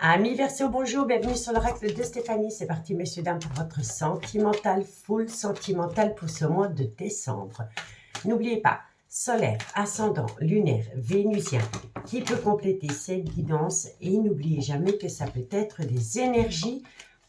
Amis Verseau, bonjour, bienvenue sur l'oracle de Stéphanie. C'est parti, messieurs, dames, pour votre sentimental, full sentimental pour ce mois de décembre. N'oubliez pas, solaire, ascendant, lunaire, vénusien, qui peut compléter cette guidance. Et n'oubliez jamais que ça peut être des énergies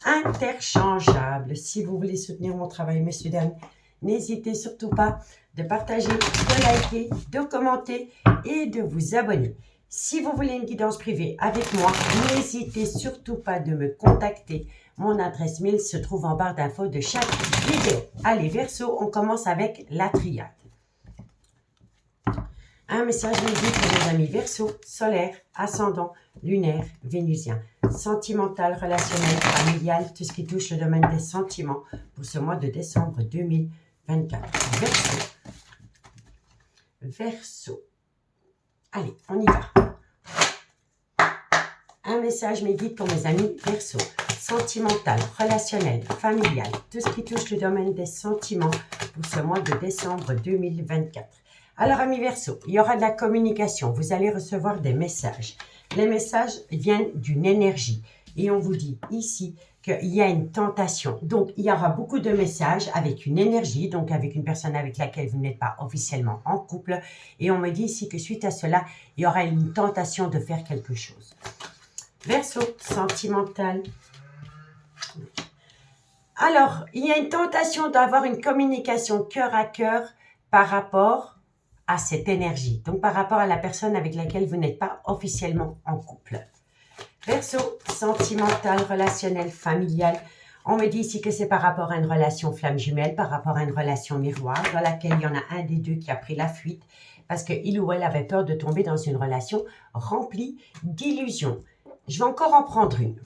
interchangeables. Si vous voulez soutenir mon travail, messieurs, dames, n'hésitez surtout pas de partager, de liker, de commenter et de vous abonner. Si vous voulez une guidance privée avec moi, n'hésitez surtout pas de me contacter. Mon adresse mail se trouve en barre d'infos de chaque vidéo. Allez, Verseau, on commence avec la triade. Un message musique pour mes amis Verseau, solaire, ascendant, lunaire, vénusien, sentimental, relationnel, familial, tout ce qui touche le domaine des sentiments pour ce mois de décembre 2024. Verseau. Verseau. Allez, on y va. Un message mes guides pour mes amis Verseau. Sentimental, relationnel, familial, tout ce qui touche le domaine des sentiments pour ce mois de décembre 2024. Alors, amis Verseau, il y aura de la communication. Vous allez recevoir des messages. Les messages viennent d'une énergie. Et on vous dit ici qu'il y a une tentation. Donc, il y aura beaucoup de messages avec une énergie, donc avec une personne avec laquelle vous n'êtes pas officiellement en couple. Et on me dit ici que suite à cela, il y aura une tentation de faire quelque chose. Verseau, sentimental. Alors, il y a une tentation d'avoir une communication cœur à cœur par rapport à cette énergie. Donc, par rapport à la personne avec laquelle vous n'êtes pas officiellement en couple. Verseau, sentimental, relationnel, familial. On me dit ici que c'est par rapport à une relation flamme jumelle, par rapport à une relation miroir, dans laquelle il y en a un des deux qui a pris la fuite parce qu'il ou elle avait peur de tomber dans une relation remplie d'illusions. Je vais encore en prendre une.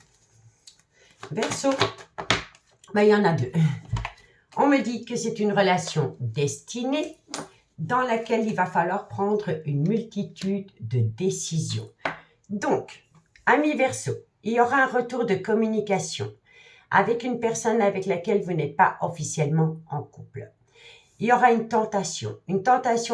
Verseau, il y en a deux. On me dit que c'est une relation destinée dans laquelle il va falloir prendre une multitude de décisions. Donc, amis Verseau, il y aura un retour de communication avec une personne avec laquelle vous n'êtes pas officiellement en couple. Il y aura une tentation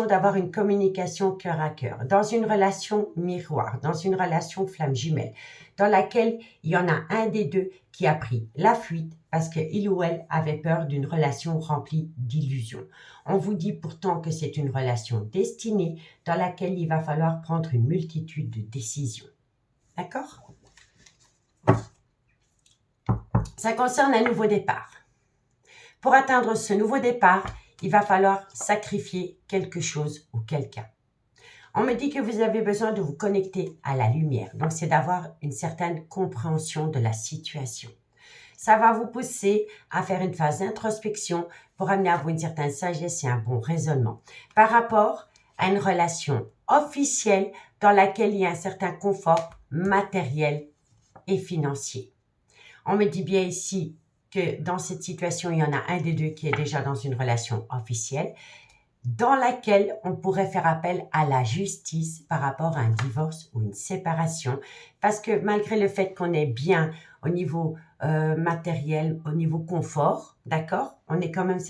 d'avoir une communication cœur à cœur, dans une relation miroir, dans une relation flamme jumelle, dans laquelle il y en a un des deux qui a pris la fuite parce qu'il ou elle avait peur d'une relation remplie d'illusions. On vous dit pourtant que c'est une relation destinée dans laquelle il va falloir prendre une multitude de décisions. D'accord? Ça concerne un nouveau départ. Pour atteindre ce nouveau départ, il va falloir sacrifier quelque chose ou quelqu'un. On me dit que vous avez besoin de vous connecter à la lumière. Donc, c'est d'avoir une certaine compréhension de la situation. Ça va vous pousser à faire une phase d'introspection pour amener à vous une certaine sagesse et un bon raisonnement par rapport à une relation officielle dans laquelle il y a un certain confort matériel et financier. On me dit bien ici que dans cette situation, il y en a un des deux qui est déjà dans une relation officielle dans laquelle on pourrait faire appel à la justice par rapport à un divorce ou une séparation. Parce que malgré le fait qu'on est bien au niveau matériel, au niveau confort, d'accord, on est quand même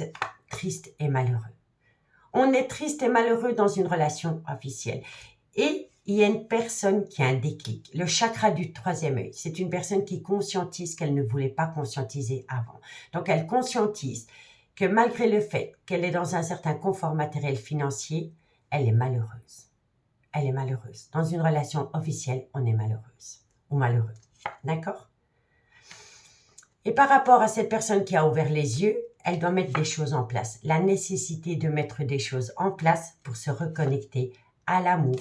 triste et malheureux. On est triste et malheureux dans une relation officielle. Et il y a une personne qui a un déclic, le chakra du troisième œil. C'est une personne qui conscientise qu'elle ne voulait pas conscientiser avant. Donc, elle conscientise que malgré le fait qu'elle est dans un certain confort matériel financier, elle est malheureuse. Elle est malheureuse. Dans une relation officielle, on est malheureuse ou malheureux. D'accord? Et par rapport à cette personne qui a ouvert les yeux, elle doit mettre des choses en place. La nécessité de mettre des choses en place pour se reconnecter à l'amour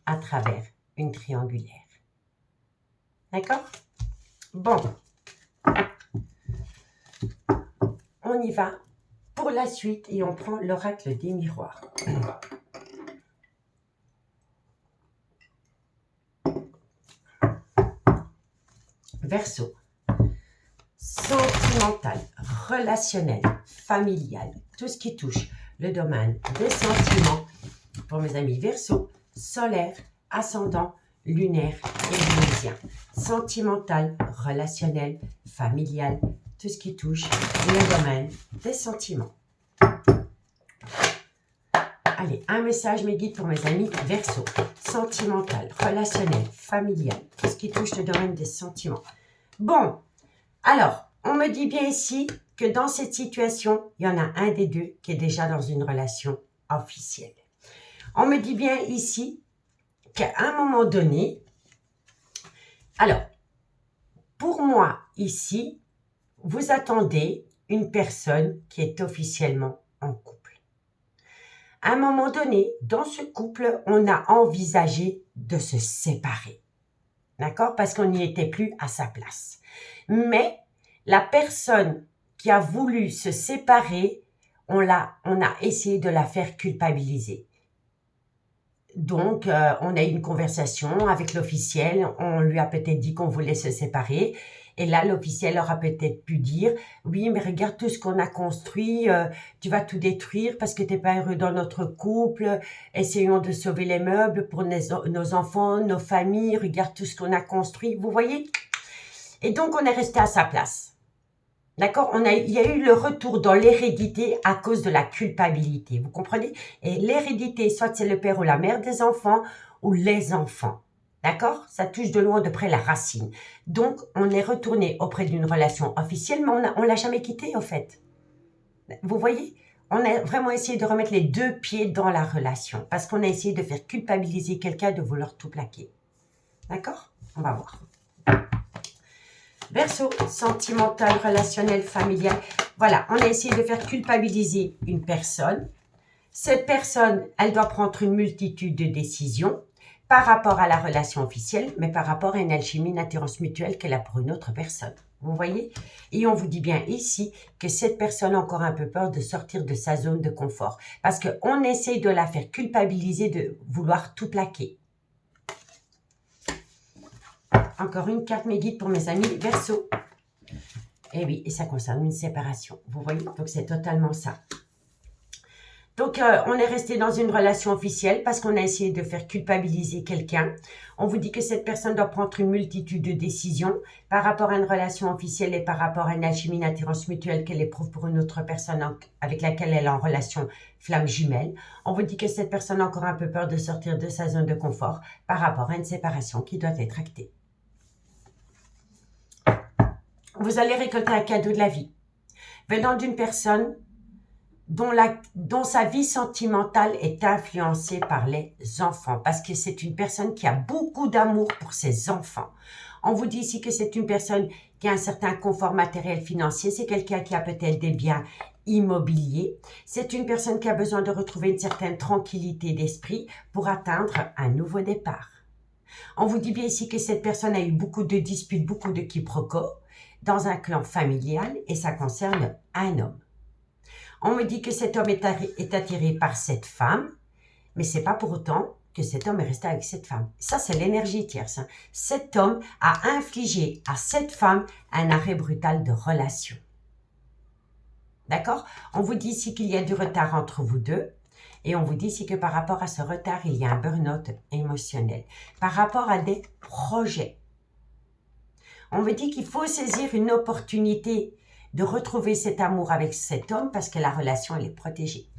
à travers une triangulaire. D'accord? Bon. On y va pour la suite et on prend l'oracle des miroirs. Verseau. Sentimental, relationnel, familial, tout ce qui touche le domaine des sentiments pour mes amis Verseau, solaire, ascendant, lunaire et vénusien. Sentimental, relationnel, familial, tout ce qui touche le domaine des sentiments. Allez, un message, mes guides pour mes amis Verseau. Sentimental, relationnel, familial, tout ce qui touche le domaine des sentiments. Bon, alors, on me dit bien ici que dans cette situation, il y en a un des deux qui est déjà dans une relation officielle. On me dit bien ici qu'à un moment donné, alors, pour moi, ici, vous attendez une personne qui est officiellement en couple. À un moment donné, dans ce couple, on a envisagé de se séparer. D'accord? Parce qu'on n'y était plus à sa place. Mais la personne qui a voulu se séparer, on a essayé de la faire culpabiliser. Donc, on a eu une conversation avec l'officiel, on lui a peut-être dit qu'on voulait se séparer. Et là, l'officiel aura peut-être pu dire, oui, mais regarde tout ce qu'on a construit, tu vas tout détruire parce que tu n'es pas heureux dans notre couple, essayons de sauver les meubles pour nos enfants, nos familles, regarde tout ce qu'on a construit, vous voyez? Et donc, on est resté à sa place. D'accord? Il y a eu le retour dans l'hérédité à cause de la culpabilité, vous comprenez? Et l'hérédité, soit c'est le père ou la mère des enfants, ou les enfants. D'accord? Ça touche de loin de près la racine. Donc, on est retourné auprès d'une relation officielle, mais on l'a jamais quitté, en fait. Vous voyez? On a vraiment essayé de remettre les deux pieds dans la relation, parce qu'on a essayé de faire culpabiliser quelqu'un de vouloir tout plaquer. D'accord? On va voir. Verseau, sentimental, relationnel, familial. Voilà, on a essayé de faire culpabiliser une personne. Cette personne, elle doit prendre une multitude de décisions par rapport à la relation officielle, mais par rapport à une alchimie, une attirance mutuelle qu'elle a pour une autre personne. Vous voyez? Et on vous dit bien ici que cette personne a encore un peu peur de sortir de sa zone de confort. Parce qu'on essaye de la faire culpabiliser de vouloir tout plaquer. Encore une carte, mes guides pour mes amis Verseau. Et oui, et ça concerne une séparation. Vous voyez? Donc, c'est totalement ça. Donc, on est resté dans une relation officielle parce qu'on a essayé de faire culpabiliser quelqu'un. On vous dit que cette personne doit prendre une multitude de décisions par rapport à une relation officielle et par rapport à une alchimie, une attirance mutuelle qu'elle éprouve pour une autre personne avec laquelle elle est en relation flamme jumelle. On vous dit que cette personne a encore un peu peur de sortir de sa zone de confort par rapport à une séparation qui doit être actée. Vous allez récolter un cadeau de la vie venant d'une personne dont sa vie sentimentale est influencée par les enfants, parce que c'est une personne qui a beaucoup d'amour pour ses enfants. On vous dit ici que c'est une personne qui a un certain confort matériel financier, c'est quelqu'un qui a peut-être des biens immobiliers, c'est une personne qui a besoin de retrouver une certaine tranquillité d'esprit pour atteindre un nouveau départ. On vous dit bien ici que cette personne a eu beaucoup de disputes, beaucoup de quiproquos dans un clan familial et ça concerne un homme. On me dit que cet homme est attiré par cette femme, mais c'est pas pour autant que cet homme est resté avec cette femme. Ça, c'est l'énergie tierce. Hein. Cet homme a infligé à cette femme un arrêt brutal de relation. D'accord? On vous dit ici qu'il y a du retard entre vous deux. Et on vous dit ici que par rapport à ce retard, il y a un burn-out émotionnel. Par rapport à des projets. On me dit qu'il faut saisir une opportunité de retrouver cet amour avec cet homme parce que la relation, elle est protégée.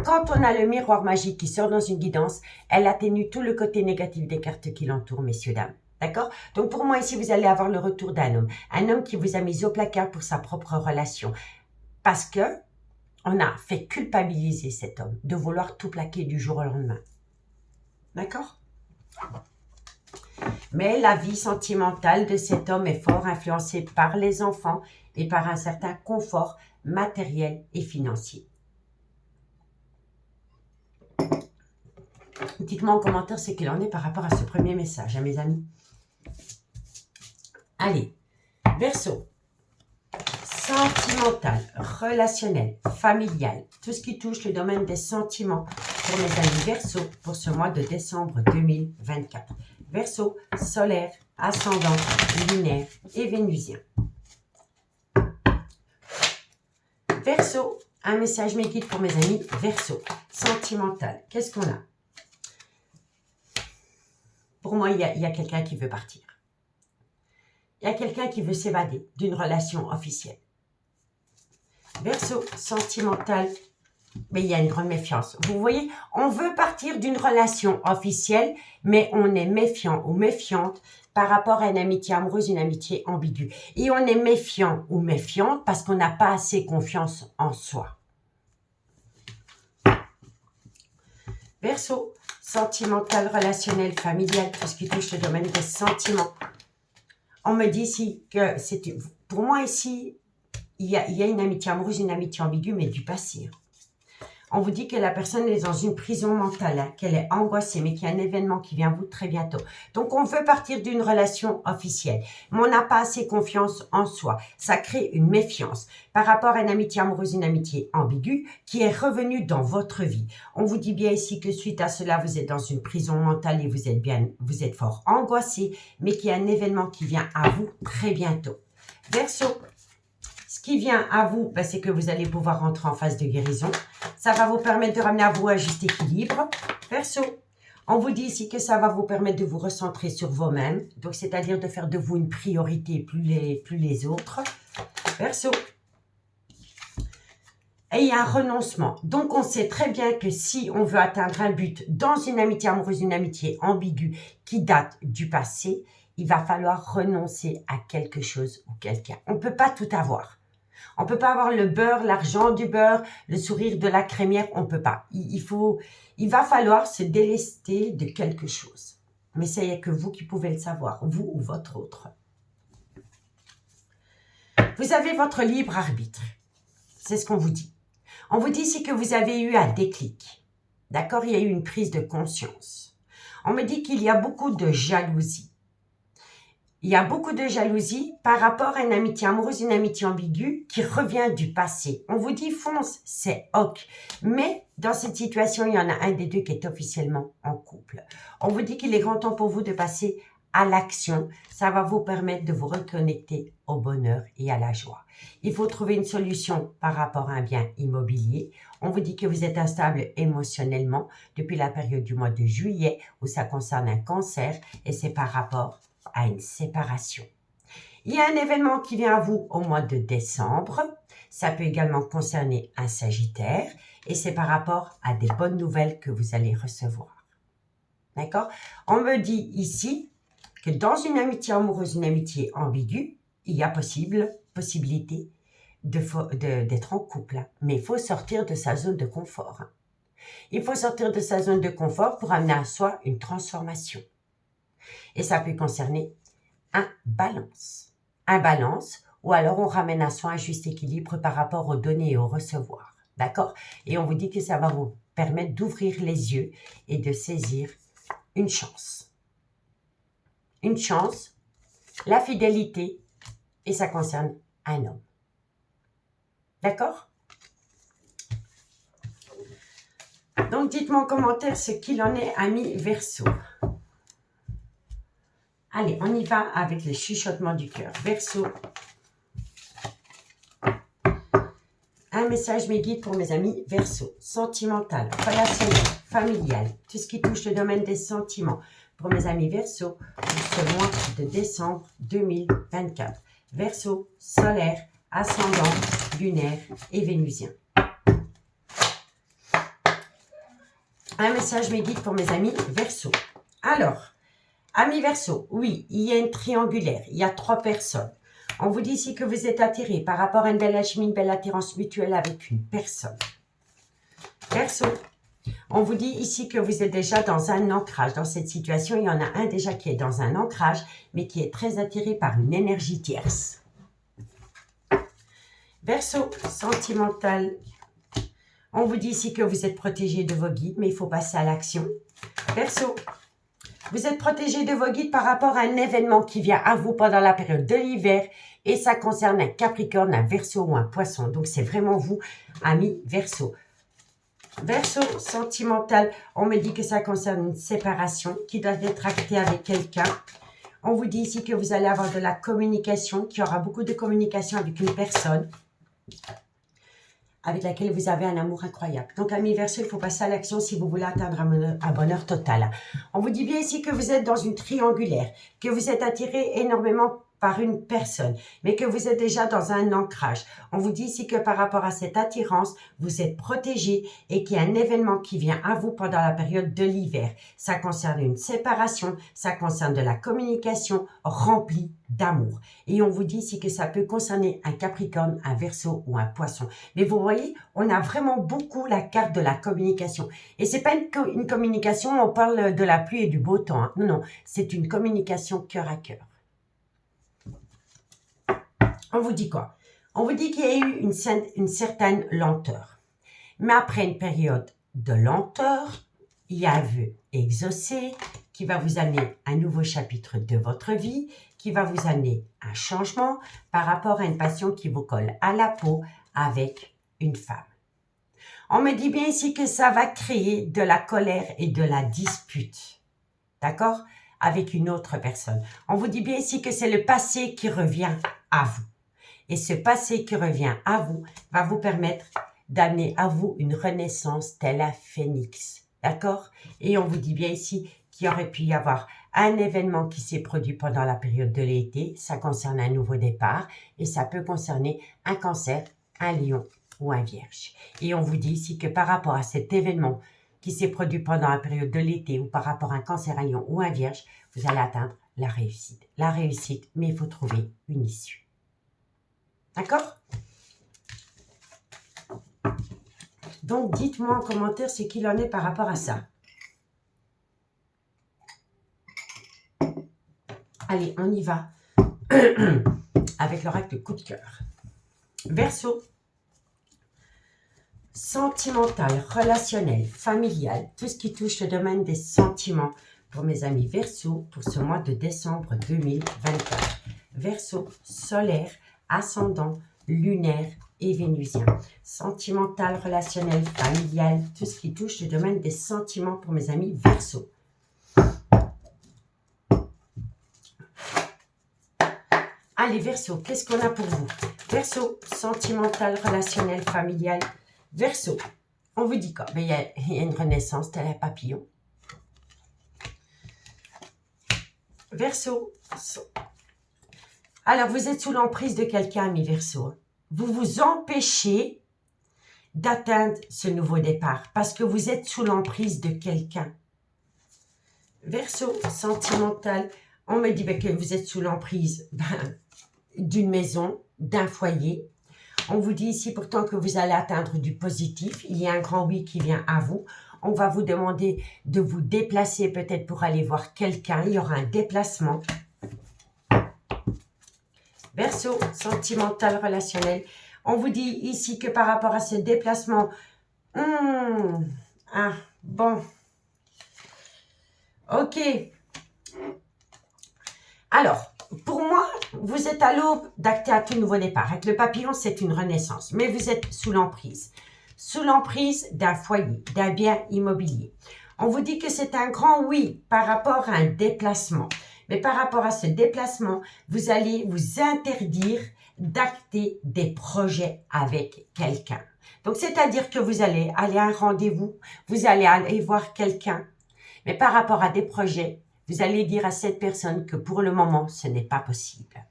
Quand on a le miroir magique qui sort dans une guidance, elle atténue tout le côté négatif des cartes qui l'entourent, messieurs, dames. D'accord? Donc, pour moi, ici, vous allez avoir le retour d'un homme. Un homme qui vous a mis au placard pour sa propre relation. Parce que on a fait culpabiliser cet homme de vouloir tout plaquer du jour au lendemain. D'accord? Mais la vie sentimentale de cet homme est fort influencée par les enfants et par un certain confort matériel et financier. Dites-moi en commentaire ce qu'il en est par rapport à ce premier message, hein, mes amis. Allez, Verseau. Sentimental, relationnel, familial, tout ce qui touche le domaine des sentiments pour mes amis Verseau pour ce mois de décembre 2024. Verseau, solaire, ascendant, lunaire et vénusien. Verseau, un message mes guides pour mes amis Verseau. Sentimental, qu'est-ce qu'on a? Pour moi, il y a quelqu'un qui veut partir. Il y a quelqu'un qui veut s'évader d'une relation officielle. Verseau, sentimental, mais il y a une grande méfiance. Vous voyez, on veut partir d'une relation officielle, mais on est méfiant ou méfiante par rapport à une amitié amoureuse, une amitié ambiguë. Et on est méfiant ou méfiante parce qu'on n'a pas assez confiance en soi. Verseau, sentimental, relationnel, familial, tout ce qui touche le domaine des sentiments. On me dit ici que c'est... Pour moi ici, il y a une amitié amoureuse, une amitié ambiguë, mais du passé. On vous dit que la personne est dans une prison mentale, hein, qu'elle est angoissée, mais qu'il y a un événement qui vient à vous très bientôt. Donc, on veut partir d'une relation officielle, mais on n'a pas assez confiance en soi. Ça crée une méfiance par rapport à une amitié amoureuse, une amitié ambiguë qui est revenue dans votre vie. On vous dit bien ici que suite à cela, vous êtes dans une prison mentale et vous êtes fort angoissé, mais qu'il y a un événement qui vient à vous très bientôt. Verseau. Ce qui vient à vous, ben, c'est que vous allez pouvoir rentrer en phase de guérison. Ça va vous permettre de ramener à vous un juste équilibre. Verseau, on vous dit ici que ça va vous permettre de vous recentrer sur vous-même. Donc, c'est-à-dire de faire de vous une priorité, plus les autres. Verseau. Et il y a un renoncement. Donc, on sait très bien que si on veut atteindre un but dans une amitié amoureuse, une amitié ambiguë qui date du passé, il va falloir renoncer à quelque chose ou quelqu'un. On ne peut pas tout avoir. On ne peut pas avoir le beurre, l'argent du beurre, le sourire de la crémière, on ne peut pas. Il va falloir se délester de quelque chose. Mais il n'y a que vous qui pouvez le savoir, vous ou votre autre. Vous avez votre libre arbitre. C'est ce qu'on vous dit. On vous dit ici que vous avez eu un déclic. D'accord? Il y a eu une prise de conscience. On me dit qu'il y a beaucoup de jalousie. Il y a beaucoup de jalousie par rapport à une amitié amoureuse, une amitié ambiguë qui revient du passé. On vous dit fonce, c'est ok. Mais dans cette situation, il y en a un des deux qui est officiellement en couple. On vous dit qu'il est grand temps pour vous de passer à l'action. Ça va vous permettre de vous reconnecter au bonheur et à la joie. Il faut trouver une solution par rapport à un bien immobilier. On vous dit que vous êtes instable émotionnellement depuis la période du mois de juillet où ça concerne un cancer et c'est par rapport à une séparation. Il y a un événement qui vient à vous au mois de décembre. Ça peut également concerner un Sagittaire et c'est par rapport à des bonnes nouvelles que vous allez recevoir. D'accord? On me dit ici que dans une amitié amoureuse, une amitié ambiguë, il y a possibilité d'être en couple. Mais il faut sortir de sa zone de confort. Il faut sortir de sa zone de confort pour amener à soi une transformation. Et ça peut concerner un balance. Un balance, ou alors on ramène à soi un juste équilibre par rapport aux données et au recevoir. D'accord? Et on vous dit que ça va vous permettre d'ouvrir les yeux et de saisir une chance. Une chance, la fidélité, et ça concerne un homme. D'accord? Donc, dites-moi en commentaire ce qu'il en est, amis Verseau. Allez, on y va avec les chuchotements du cœur. Verseau. Un message me guide pour mes amis Verseau. Sentimental, relationnel, familial, tout ce qui touche le domaine des sentiments. Pour mes amis Verseau, pour ce mois de décembre 2024. Verseau, solaire, ascendant, lunaire et vénusien. Un message me guide pour mes amis Verseau. Alors, amis Verseau, oui, il y a une triangulaire, il y a 3 personnes. On vous dit ici que vous êtes attiré par rapport à une belle alchimie, une belle attirance mutuelle avec une personne. Verseau, on vous dit ici que vous êtes déjà dans un ancrage. Dans cette situation, il y en a un déjà qui est dans un ancrage, mais qui est très attiré par une énergie tierce. Verseau, sentimental. On vous dit ici que vous êtes protégé de vos guides, mais il faut passer à l'action. Verseau, vous êtes protégé de vos guides par rapport à un événement qui vient à vous pendant la période de l'hiver et ça concerne un Capricorne, un Verseau ou un Poisson. Donc, c'est vraiment vous, amis Verseau. Verseau, sentimental, on me dit que ça concerne une séparation qui doit être actée avec quelqu'un. On vous dit ici que vous allez avoir de la communication, qu'il y aura beaucoup de communication avec une personne avec laquelle vous avez un amour incroyable. Donc, amis Verseau, il faut passer à l'action si vous voulez atteindre un bonheur total. On vous dit bien ici que vous êtes dans une triangulaire, que vous êtes attiré énormément par une personne, mais que vous êtes déjà dans un ancrage. On vous dit ici que par rapport à cette attirance, vous êtes protégé et qu'il y a un événement qui vient à vous pendant la période de l'hiver. Ça concerne une séparation, ça concerne de la communication remplie d'amour. Et on vous dit ici que ça peut concerner un Capricorne, un Verseau ou un Poisson. Mais vous voyez, on a vraiment beaucoup la carte de la communication. Et c'est pas une communication, on parle de la pluie et du beau temps. Hein. Non, non, c'est une communication cœur à cœur. On vous dit quoi? On vous dit qu'il y a eu une certaine lenteur. Mais après une période de lenteur, il y a un vœu exaucé qui va vous amener un nouveau chapitre de votre vie, qui va vous amener un changement par rapport à une passion qui vous colle à la peau avec une femme. On me dit bien ici que ça va créer de la colère et de la dispute. D'accord? Avec une autre personne. On vous dit bien ici que c'est le passé qui revient à vous. Et ce passé qui revient à vous va vous permettre d'amener à vous une renaissance telle un phénix. D'accord? Et on vous dit bien ici qu'il aurait pu y avoir un événement qui s'est produit pendant la période de l'été. Ça concerne un nouveau départ et ça peut concerner un Cancer, un Lion ou un Vierge. Et on vous dit ici que par rapport à cet événement qui s'est produit pendant la période de l'été ou par rapport à un Cancer, un Lion ou un Vierge, vous allez atteindre la réussite. La réussite, mais il faut trouver une issue. D'accord? Donc, dites-moi en commentaire ce qu'il en est par rapport à ça. Allez, on y va avec l'oracle coup de cœur. Verseau, sentimental, relationnel, familial, tout ce qui touche le domaine des sentiments pour mes amis Verseau pour ce mois de décembre 2024. Verseau, solaire, ascendant, lunaire et vénusien. Sentimental, relationnel, familial, tout ce qui touche le domaine des sentiments pour mes amis Verseau. Allez, Verseau, qu'est-ce qu'on a pour vous? Verseau, sentimental, relationnel, familial. Verseau, on vous dit quoi? Ben, il y a une renaissance, tel un papillon. Verseau, alors vous êtes sous l'emprise de quelqu'un, mes Verseaux. Vous vous empêchez d'atteindre ce nouveau départ parce que vous êtes sous l'emprise de quelqu'un. Verseau, sentimental, on me dit que vous êtes sous l'emprise d'une maison, d'un foyer. On vous dit ici pourtant que vous allez atteindre du positif. Il y a un grand oui qui vient à vous. On va vous demander de vous déplacer peut-être pour aller voir quelqu'un. Il y aura un déplacement. Verseau, sentimental, relationnel. On vous dit ici que par rapport à ce déplacement, bon, ok. Alors, pour moi, vous êtes à l'aube d'acter un tout nouveau départ. Avec le papillon, c'est une renaissance, mais vous êtes sous l'emprise. Sous l'emprise d'un foyer, d'un bien immobilier. On vous dit que c'est un grand oui par rapport à un déplacement. Mais par rapport à ce déplacement, vous allez vous interdire d'acter des projets avec quelqu'un. Donc, c'est-à-dire que vous allez aller à un rendez-vous, vous allez aller voir quelqu'un. Mais par rapport à des projets, vous allez dire à cette personne que pour le moment, ce n'est pas possible.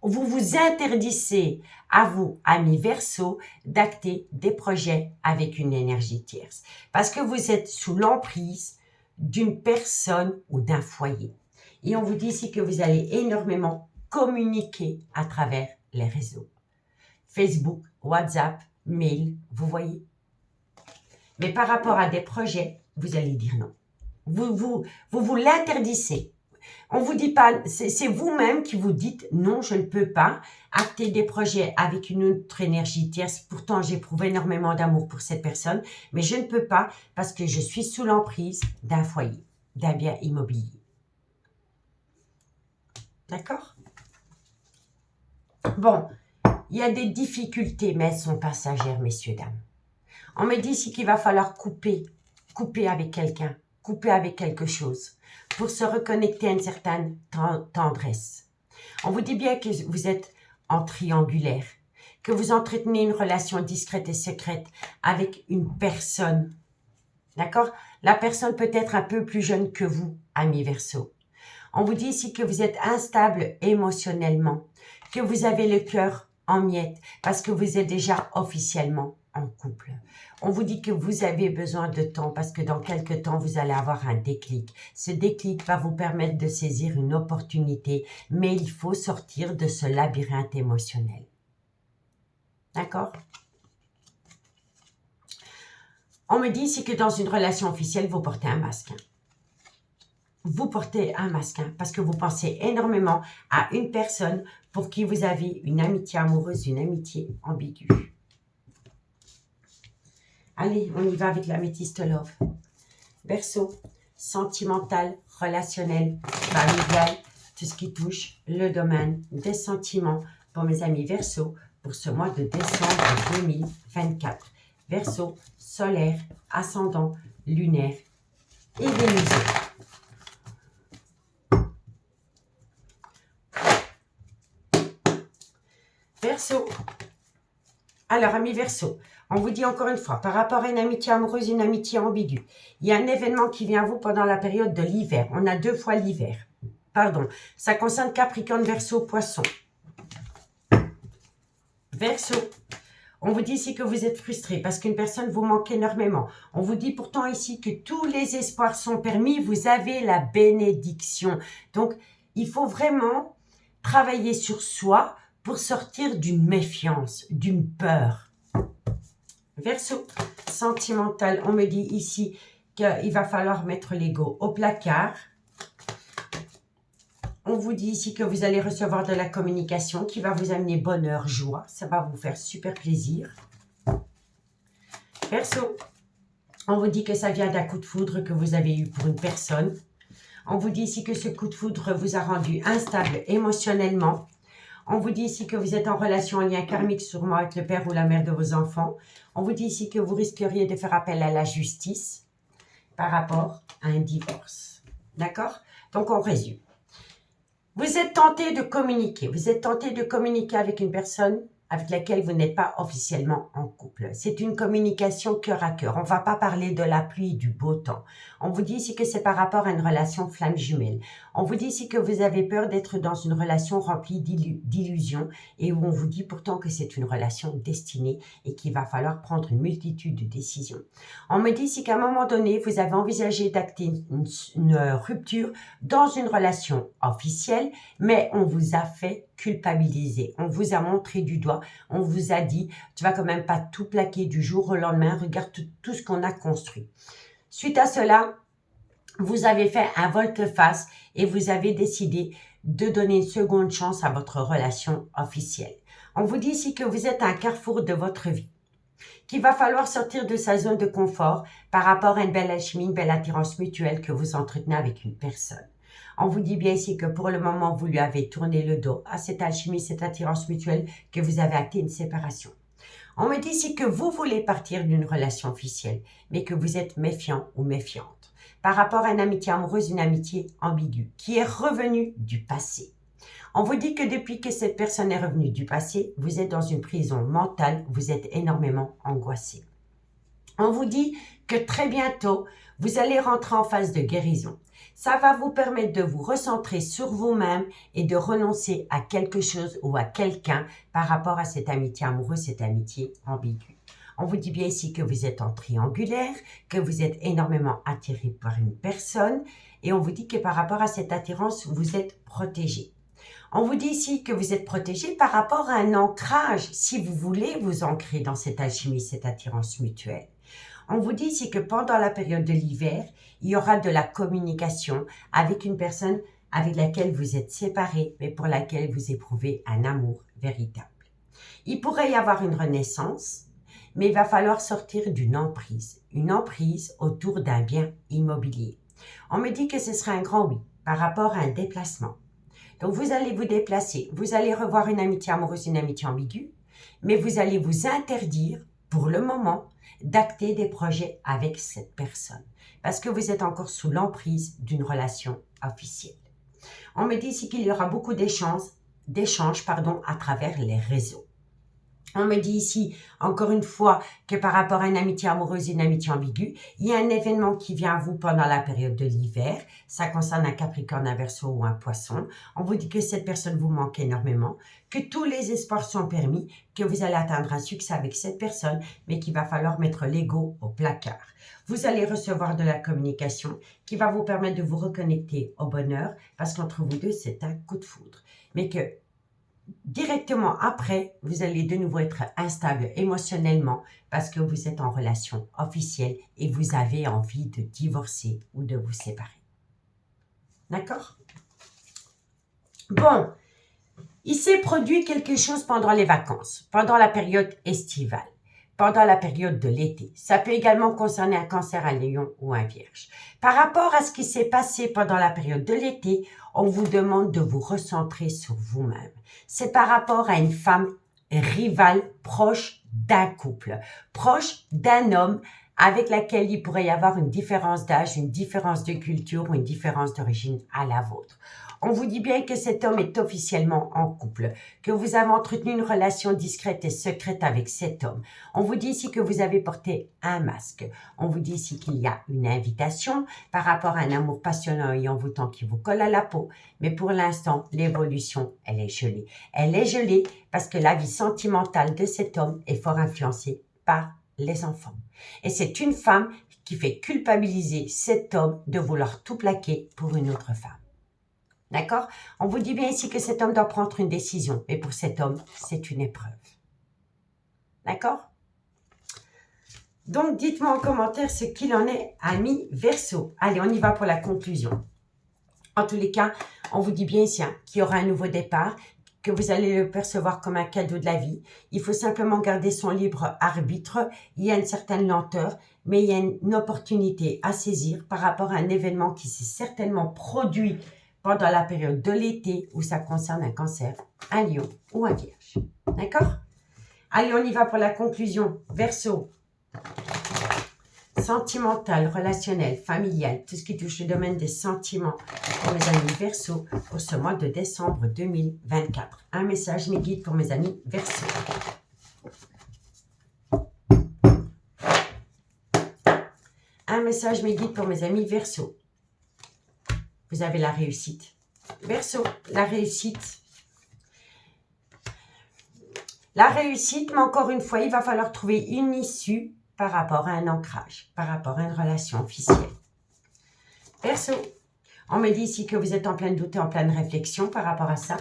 Vous vous interdisez à vous, amis Verseau, d'acter des projets avec une énergie tierce. Parce que vous êtes sous l'emprise d'une personne ou d'un foyer. Et on vous dit ici que vous allez énormément communiquer à travers les réseaux. Facebook, WhatsApp, mail, vous voyez. Mais par rapport à des projets, vous allez dire non. Vous l'interdisez. On vous dit pas, c'est vous-même qui vous dites non, je ne peux pas acter des projets avec une autre énergie tierce. Pourtant, j'éprouve énormément d'amour pour cette personne, mais je ne peux pas parce que je suis sous l'emprise d'un foyer, d'un bien immobilier. D'accord? Bon, il y a des difficultés, mais elles sont passagères, messieurs, dames. On me dit ici qu'il va falloir couper avec quelqu'un, couper avec quelque chose pour se reconnecter à une certaine tendresse. On vous dit bien que vous êtes en triangulaire, que vous entretenez une relation discrète et secrète avec une personne. D'accord? La personne peut être un peu plus jeune que vous, ami Verseau. On vous dit ici que vous êtes instable émotionnellement, que vous avez le cœur en miettes parce que vous êtes déjà officiellement en couple. On vous dit que vous avez besoin de temps parce que dans quelques temps, vous allez avoir un déclic. Ce déclic va vous permettre de saisir une opportunité, mais il faut sortir de ce labyrinthe émotionnel. D'accord? On me dit ici que dans une relation officielle, vous portez un masque. Vous portez un masque parce que vous pensez énormément à une personne pour qui vous avez une amitié amoureuse, une amitié ambiguë. Allez, on y va avec l'améthyste love. Verseau, sentimental, relationnel, familial, tout ce qui touche le domaine des sentiments pour mes amis Verseau pour ce mois de décembre 2024. Verseau, solaire, ascendant, lunaire et vénusien. Verseau. Alors, amis Verseau, on vous dit encore une fois, par rapport à une amitié amoureuse, une amitié ambiguë, il y a un événement qui vient à vous pendant la période de l'hiver. On a 2 fois l'hiver. Pardon, ça concerne Capricorne, Verseau, Poisson. Verseau, on vous dit ici que vous êtes frustré parce qu'une personne vous manque énormément. On vous dit pourtant ici que tous les espoirs sont permis. Vous avez la bénédiction. Donc, il faut vraiment travailler sur soi pour sortir d'une méfiance, d'une peur. Verseau, sentimental, on me dit ici qu'il va falloir mettre l'ego au placard. On vous dit ici que vous allez recevoir de la communication qui va vous amener bonheur, joie. Ça va vous faire super plaisir. Verseau, on vous dit que ça vient d'un coup de foudre que vous avez eu pour une personne. On vous dit ici que ce coup de foudre vous a rendu instable émotionnellement. On vous dit ici que vous êtes en relation, en lien karmique sûrement avec le père ou la mère de vos enfants. On vous dit ici que vous risqueriez de faire appel à la justice par rapport à un divorce. D'accord? Donc, on résume. Vous êtes tenté de communiquer. Vous êtes tenté de communiquer avec une personne avec laquelle vous n'êtes pas officiellement en couple. C'est une communication cœur à cœur. On ne va pas parler de la pluie, du beau temps. On vous dit ici que c'est par rapport à une relation flamme jumelle. On vous dit ici que vous avez peur d'être dans une relation remplie d'illusions et où on vous dit pourtant que c'est une relation destinée et qu'il va falloir prendre une multitude de décisions. On me dit ici qu'à un moment donné, vous avez envisagé d'acter une rupture dans une relation officielle, mais on vous a fait culpabiliser. On vous a montré du doigt. On vous a dit, tu vas quand même pas tout plaquer du jour au lendemain. Regarde tout ce qu'on a construit. Suite à cela, vous avez fait un volte-face et vous avez décidé de donner une seconde chance à votre relation officielle. On vous dit ici que vous êtes à un carrefour de votre vie, qu'il va falloir sortir de sa zone de confort par rapport à une belle alchimie, une belle attirance mutuelle que vous entretenez avec une personne. On vous dit bien ici que pour le moment, vous lui avez tourné le dos à cette alchimie, cette attirance mutuelle, que vous avez acté une séparation. On me dit ici que vous voulez partir d'une relation officielle, mais que vous êtes méfiant ou méfiante par rapport à une amitié amoureuse, une amitié ambiguë, qui est revenue du passé. On vous dit que depuis que cette personne est revenue du passé, vous êtes dans une prison mentale, vous êtes énormément angoissé. On vous dit que très bientôt, vous allez rentrer en phase de guérison. Ça va vous permettre de vous recentrer sur vous-même et de renoncer à quelque chose ou à quelqu'un par rapport à cette amitié amoureuse, cette amitié ambiguë. On vous dit bien ici que vous êtes en triangulaire, que vous êtes énormément attiré par une personne et on vous dit que par rapport à cette attirance, vous êtes protégé. On vous dit ici que vous êtes protégé par rapport à un ancrage, si vous voulez vous ancrer dans cette alchimie, cette attirance mutuelle. On vous dit ici que pendant la période de l'hiver, il y aura de la communication avec une personne avec laquelle vous êtes séparés, mais pour laquelle vous éprouvez un amour véritable. Il pourrait y avoir une renaissance, mais il va falloir sortir d'une emprise, une emprise autour d'un bien immobilier. On me dit que ce sera un grand oui par rapport à un déplacement. Donc, vous allez vous déplacer, vous allez revoir une amitié amoureuse, une amitié ambiguë, mais vous allez vous interdire, pour le moment, d'acter des projets avec cette personne, parce que vous êtes encore sous l'emprise d'une relation officielle. On me dit ici qu'il y aura beaucoup d'échanges à travers les réseaux. On me dit ici, encore une fois, que par rapport à une amitié amoureuse et une amitié ambiguë, il y a un événement qui vient à vous pendant la période de l'hiver. Ça concerne un Capricorne, un Verseau ou un Poisson. On vous dit que cette personne vous manque énormément, que tous les espoirs sont permis, que vous allez atteindre un succès avec cette personne, mais qu'il va falloir mettre l'ego au placard. Vous allez recevoir de la communication qui va vous permettre de vous reconnecter au bonheur, parce qu'entre vous deux, c'est un coup de foudre. Mais que directement après, vous allez de nouveau être instable émotionnellement parce que vous êtes en relation officielle et vous avez envie de divorcer ou de vous séparer. D'accord? Bon, il s'est produit quelque chose pendant les vacances, pendant la période estivale, pendant la période de l'été. Ça peut également concerner un Cancer, un Lion ou un Vierge. Par rapport à ce qui s'est passé pendant la période de l'été, on vous demande de vous recentrer sur vous-même. C'est par rapport à une femme rivale proche d'un couple, proche d'un homme avec laquelle il pourrait y avoir une différence d'âge, une différence de culture ou une différence d'origine à la vôtre. On vous dit bien que cet homme est officiellement en couple, que vous avez entretenu une relation discrète et secrète avec cet homme. On vous dit ici que vous avez porté un masque. On vous dit ici qu'il y a une invitation par rapport à un amour passionnant et envoûtant qui vous colle à la peau. Mais pour l'instant, l'évolution, elle est gelée. Elle est gelée parce que la vie sentimentale de cet homme est fort influencée par les enfants. Et c'est une femme qui fait culpabiliser cet homme de vouloir tout plaquer pour une autre femme. D'accord? On vous dit bien ici que cet homme doit prendre une décision. Mais pour cet homme, c'est une épreuve. D'accord? Donc, dites-moi en commentaire ce qu'il en est, amis Verseau. Allez, on y va pour la conclusion. En tous les cas, on vous dit bien ici qu'il y aura un nouveau départ, que vous allez le percevoir comme un cadeau de la vie. Il faut simplement garder son libre arbitre. Il y a une certaine lenteur, mais il y a une opportunité à saisir par rapport à un événement qui s'est certainement produit pendant la période de l'été où ça concerne un Cancer, un Lion ou un Vierge. D'accord? Allez, on y va pour la conclusion. Verseau. Sentimental, relationnel, familial, tout ce qui touche le domaine des sentiments pour mes amis Verseau pour ce mois de décembre 2024. Un message, mes guides pour mes amis Verseau. Un message, mes guides pour mes amis Verseau. Vous avez la réussite. Verseau, la réussite. La réussite, mais encore une fois, il va falloir trouver une issue par rapport à un ancrage, par rapport à une relation officielle. Verseau, on me dit ici que vous êtes en plein doute et en pleine réflexion par rapport à ça.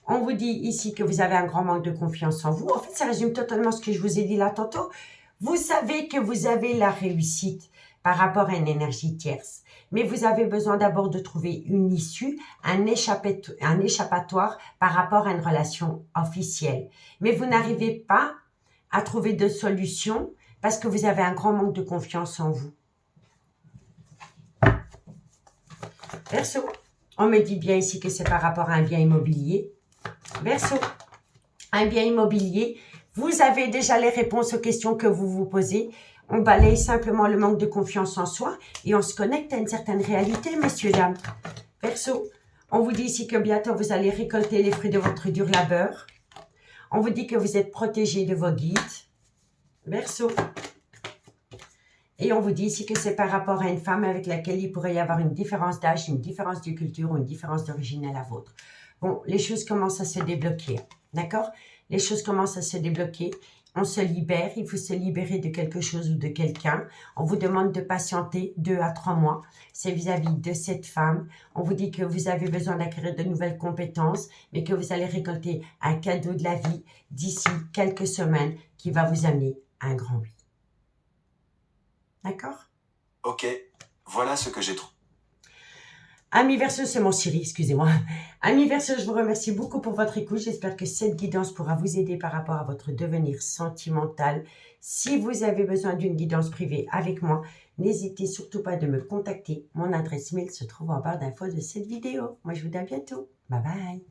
On vous dit ici que vous avez un grand manque de confiance en vous. En fait, ça résume totalement ce que je vous ai dit là tantôt. Vous savez que vous avez la réussite par rapport à une énergie tierce. Mais vous avez besoin d'abord de trouver une issue, un échappatoire par rapport à une relation officielle. Mais vous n'arrivez pas à trouver de solution parce que vous avez un grand manque de confiance en vous. Verseau, on me dit bien ici que c'est par rapport à un bien immobilier. Verseau, un bien immobilier, vous avez déjà les réponses aux questions que vous vous posez. On balaye simplement le manque de confiance en soi et on se connecte à une certaine réalité, messieurs, dames. Verseau, on vous dit ici que bientôt vous allez récolter les fruits de votre dur labeur. On vous dit que vous êtes protégé de vos guides. Verseau. Et on vous dit ici que c'est par rapport à une femme avec laquelle il pourrait y avoir une différence d'âge, une différence de culture ou une différence d'origine à la vôtre. Bon, les choses commencent à se débloquer, d'accord? Les choses commencent à se débloquer. On se libère, il faut se libérer de quelque chose ou de quelqu'un. On vous demande de patienter 2 à 3 mois. C'est vis-à-vis de cette femme. On vous dit que vous avez besoin d'acquérir de nouvelles compétences, mais que vous allez récolter un cadeau de la vie d'ici quelques semaines qui va vous amener à un grand oui. D'accord? Ok, voilà ce que j'ai trouvé. Amis Verseau, c'est mon chéri, excusez-moi. Amis Verseau, je vous remercie beaucoup pour votre écoute. J'espère que cette guidance pourra vous aider par rapport à votre devenir sentimental. Si vous avez besoin d'une guidance privée avec moi, n'hésitez surtout pas de me contacter. Mon adresse mail se trouve en barre d'infos de cette vidéo. Moi, je vous dis à bientôt. Bye bye.